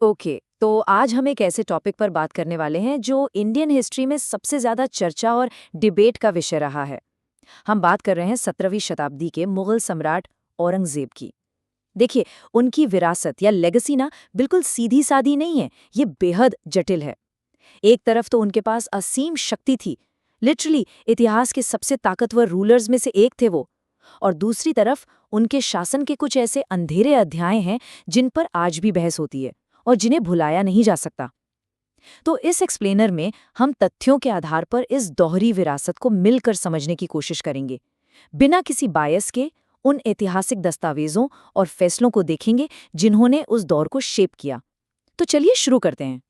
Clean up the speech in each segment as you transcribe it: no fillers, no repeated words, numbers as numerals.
Okay, तो आज हम एक ऐसे टॉपिक पर बात करने वाले हैं जो इंडियन हिस्ट्री में सबसे ज्यादा चर्चा और डिबेट का विषय रहा है। हम बात कर रहे हैं 17वीं शताब्दी के मुगल सम्राट औरंगजेब की। देखिए, उनकी विरासत या लेगेसी ना बिल्कुल सीधी सादी नहीं है, ये बेहद जटिल है। एक तरफ तो उनके पास असीम शक्ति थी, लिटरली इतिहास के सबसे ताकतवर रूलर्स में से एक थे वो। और दूसरी तरफ उनके शासन के कुछ ऐसे अंधेरे अध्याय हैं जिन पर आज भी बहस होती है और जिन्हें भुलाया नहीं जा सकता। तो इस एक्सप्लेनर में हम तथ्यों के आधार पर इस दोहरी विरासत को मिलकर समझने की कोशिश करेंगे, बिना किसी बायस के। उन ऐतिहासिक दस्तावेजों और फैसलों को देखेंगे जिन्होंने उस दौर को शेप किया। तो चलिए शुरू करते हैं।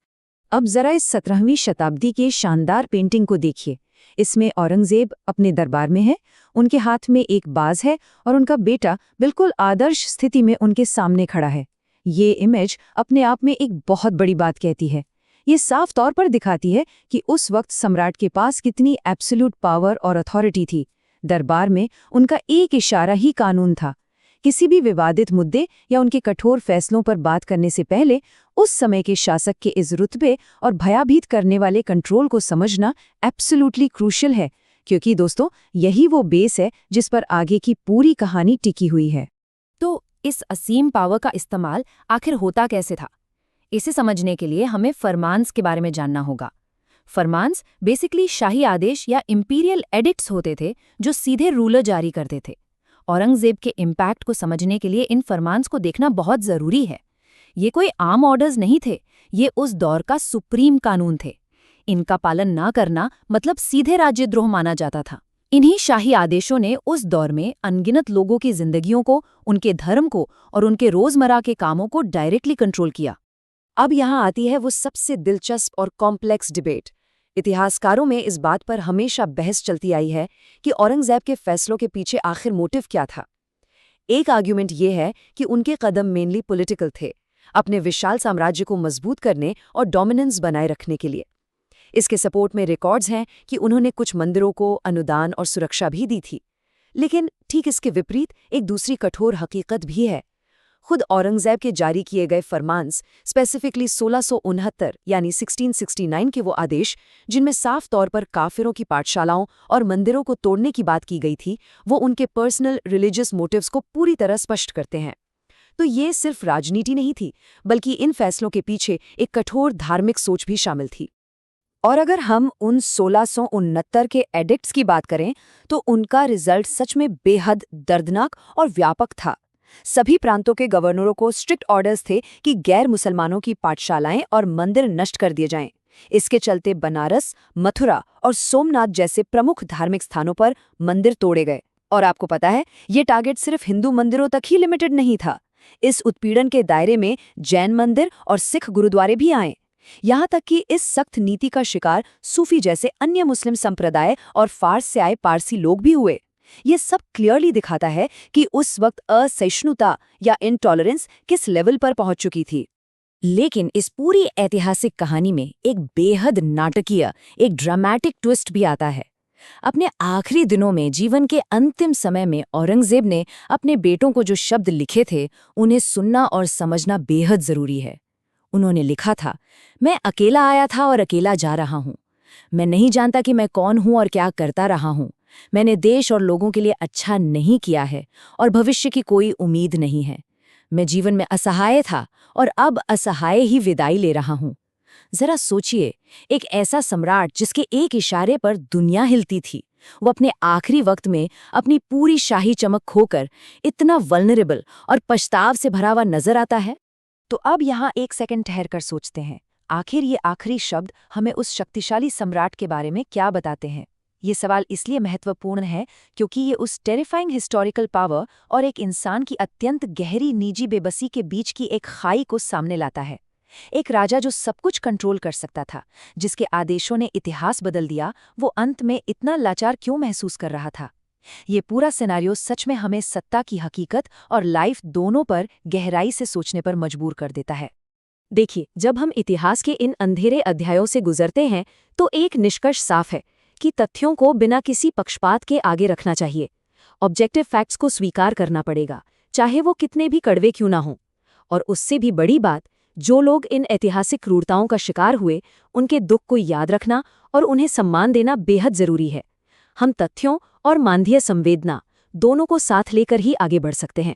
अब जरा इस 17वीं शताब्दी की शानदार पेंटिंग को देखिए। इसमें औरंगजेब अपने दरबार में है, उनके हाथ में एक बाज है और उनका बेटा बिल्कुल आदर्श स्थिति में उनके सामने खड़ा है। ये इमेज अपने आप में एक बहुत बड़ी बात कहती है। ये साफ तौर पर दिखाती है कि उस वक्त सम्राट के पास कितनी एब्सोल्यूट पावर और अथॉरिटी थी। दरबार में उनका एक इशारा ही कानून था। किसी भी विवादित मुद्दे या उनके कठोर फैसलों पर बात करने से पहले उस समय के शासक के इस रुतबे और भयभीत करने वाले कंट्रोल को समझना एब्सोल्युटली क्रूशियल है, क्योंकि दोस्तों यही वो बेस है जिस पर आगे की पूरी कहानी टिकी हुई है। तो इस असीम पावर का इस्तेमाल आखिर होता कैसे था? इसे समझने के लिए हमें फरमान्स के बारे में जानना होगा। फरमान्स बेसिकली शाही आदेश या इंपीरियल एडिक्ट्स होते थे जो सीधे रूलर जारी करते थे। औरंगजेब के इम्पैक्ट को समझने के लिए इन फरमान्स को देखना बहुत जरूरी है। ये कोई आम ऑर्डर्स नहीं थे, ये उस दौर का सुप्रीम कानून थे। इनका पालन ना करना मतलब सीधे राज्यद्रोह माना जाता था। इन्हीं शाही आदेशों ने उस दौर में अनगिनत लोगों की जिंदगियों को, उनके धर्म को और उनके रोजमर्रा के कामों को डायरेक्टली कंट्रोल किया। अब यहाँ आती है वो सबसे दिलचस्प और कॉम्प्लेक्स डिबेट। इतिहासकारों में इस बात पर हमेशा बहस चलती आई है कि औरंगजेब के फैसलों के पीछे आखिर मोटिव क्या था। एक आर्ग्यूमेंट ये है कि उनके कदम मेनली पॉलिटिकल थे, अपने विशाल साम्राज्य को मजबूत करने और डोमिनेंस बनाए रखने के लिए। इसके सपोर्ट में रिकॉर्ड्स हैं कि उन्होंने कुछ मंदिरों को अनुदान और सुरक्षा भी दी थी। लेकिन ठीक इसके विपरीत एक दूसरी कठोर हकीकत भी है। खुद औरंगजेब के जारी किए गए फरमान्स, स्पेसिफिकली 1669 यानी 1669 के वो आदेश जिनमें साफ तौर पर काफिरों की पाठशालाओं और मंदिरों को तोड़ने की बात की गई थी, वो उनके पर्सनल रिलीजियस मोटिव्स को पूरी तरह स्पष्ट करते हैं। तो ये सिर्फ राजनीति नहीं थी, बल्कि इन फैसलों के पीछे एक कठोर धार्मिक सोच भी शामिल थी। और अगर हम उन 1669 के एडिक्ट्स की बात करें, तो उनका रिजल्ट सच में बेहद दर्दनाक और व्यापक था। सभी प्रांतों के गवर्नरों को स्ट्रिक्ट ऑर्डर्स थे कि गैर मुसलमानों की पाठशालाएं और मंदिर नष्ट कर दिए जाएं। इसके चलते बनारस, मथुरा और सोमनाथ जैसे प्रमुख धार्मिक स्थानों पर मंदिर तोड़े गए। और आपको पता है, ये टारगेट सिर्फ हिंदू मंदिरों तक ही लिमिटेड नहीं था। इस उत्पीड़न के दायरे में जैन मंदिर और सिख गुरुद्वारे भी आए। यहाँ तक कि इस सख्त नीति का शिकार सूफी जैसे अन्य मुस्लिम संप्रदाय और फारस से आए पारसी लोग भी हुए। ये सब क्लियरली दिखाता है कि उस वक्त असहिष्णुता या इनटॉलरेंस किस लेवल पर पहुंच चुकी थी। लेकिन इस पूरी ऐतिहासिक कहानी में एक बेहद नाटकीय, एक ड्रामेटिक ट्विस्ट भी आता है। अपने आखिरी दिनों में, जीवन के अंतिम समय में औरंगजेब ने अपने बेटों को जो शब्द लिखे थे, उन्हें सुनना और समझना बेहद जरूरी है। उन्होंने लिखा था, मैं अकेला आया था और अकेला जा रहा हूँ। मैं नहीं जानता कि मैं कौन हूँ और क्या करता रहा हूँ। मैंने देश और लोगों के लिए अच्छा नहीं किया है और भविष्य की कोई उम्मीद नहीं है। मैं जीवन में असहाय था और अब असहाय ही विदाई ले रहा हूँ। जरा सोचिए, एक ऐसा सम्राट जिसके एक इशारे पर दुनिया हिलती थी, वो अपने आखिरी वक्त में अपनी पूरी शाही चमक खोकर इतना वल्नरेबल और पछताव से भरा हुआ नजर आता है। तो अब यहाँ एक सेकंड ठहर कर सोचते हैं, आखिर ये आखिरी शब्द हमें उस शक्तिशाली सम्राट के बारे में क्या बताते हैं? ये सवाल इसलिए महत्वपूर्ण है क्योंकि ये उस टेरिफाइंग हिस्टोरिकल पावर और एक इंसान की अत्यंत गहरी निजी बेबसी के बीच की एक खाई को सामने लाता है। एक राजा जो सब कुछ कंट्रोल कर सकता था, जिसके आदेशों ने इतिहास बदल दिया, वो अंत में इतना लाचार क्यों महसूस कर रहा था? ये पूरा सिनेरियो सच में हमें सत्ता की हकीकत और लाइफ दोनों पर गहराई से सोचने पर मजबूर कर देता है। देखिए, जब हम इतिहास के इन अंधेरे अध्यायों से गुजरते हैं, तो एक निष्कर्ष साफ है कि तथ्यों को बिना किसी पक्षपात के आगे रखना चाहिए। ऑब्जेक्टिव फैक्ट्स को स्वीकार करना पड़ेगा, चाहे वो कितने भी कड़वे क्यों ना हों। और उससे भी बड़ी बात, जो लोग इन ऐतिहासिक क्रूरताओं का शिकार हुए, उनके दुख को याद रखना और उन्हें सम्मान देना बेहद जरूरी है। हम तथ्यों और मानवीय संवेदना दोनों को साथ लेकर ही आगे बढ़ सकते हैं।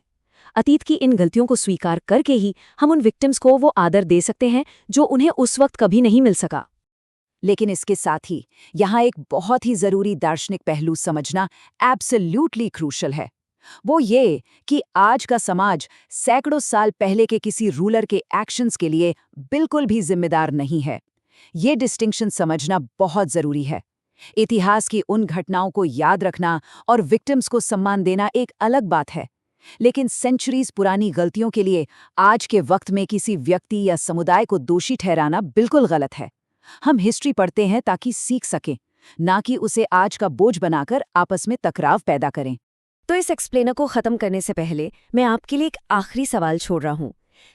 अतीत की इन गलतियों को स्वीकार करके ही हम उन विक्टिम्स को वो आदर दे सकते हैं जो उन्हें उस वक्त कभी नहीं मिल सका। लेकिन इसके साथ ही यहाँ एक बहुत ही जरूरी दार्शनिक पहलू समझना एब्सोल्यूटली क्रूशल है। वो ये कि आज का समाज सैकड़ों साल पहले के किसी रूलर के एक्शंस के लिए बिल्कुल भी जिम्मेदार नहीं है। ये डिस्टिंक्शन समझना बहुत जरूरी है। इतिहास की उन घटनाओं को याद रखना और विक्टिम्स को सम्मान देना एक अलग बात है, लेकिन सेंचुरीज पुरानी गलतियों के लिए आज के वक्त में किसी व्यक्ति या समुदाय को दोषी ठहराना बिल्कुल गलत है। हम हिस्ट्री पढ़ते हैं ताकि सीख सकें, ना कि उसे आज का बोझ बनाकर आपस में टकराव पैदा करें। तो इस एक्सप्लेनर को खत्म करने से पहले मैं आपके लिए एक आखिरी सवाल छोड़ रहा हूं।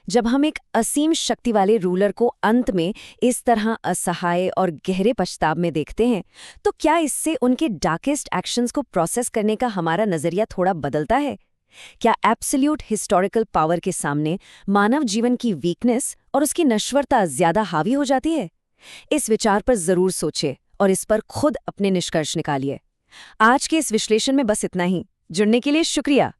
जब हम एक असीम शक्ति वाले रूलर को अंत में इस तरह असहाय और गहरे पछताव में देखते हैं, तो क्या इससे उनके डार्केस्ट एक्शंस को प्रोसेस करने का हमारा नजरिया थोड़ा बदलता है? क्या एब्सोल्यूट हिस्टोरिकल पावर के सामने मानव जीवन की वीकनेस और उसकी नश्वरता ज्यादा हावी हो जाती है? इस विचार पर जरूर सोचें और इस पर खुद अपने निष्कर्ष निकालिए। आज के इस विश्लेषण में बस इतना ही। जुड़ने के लिए शुक्रिया।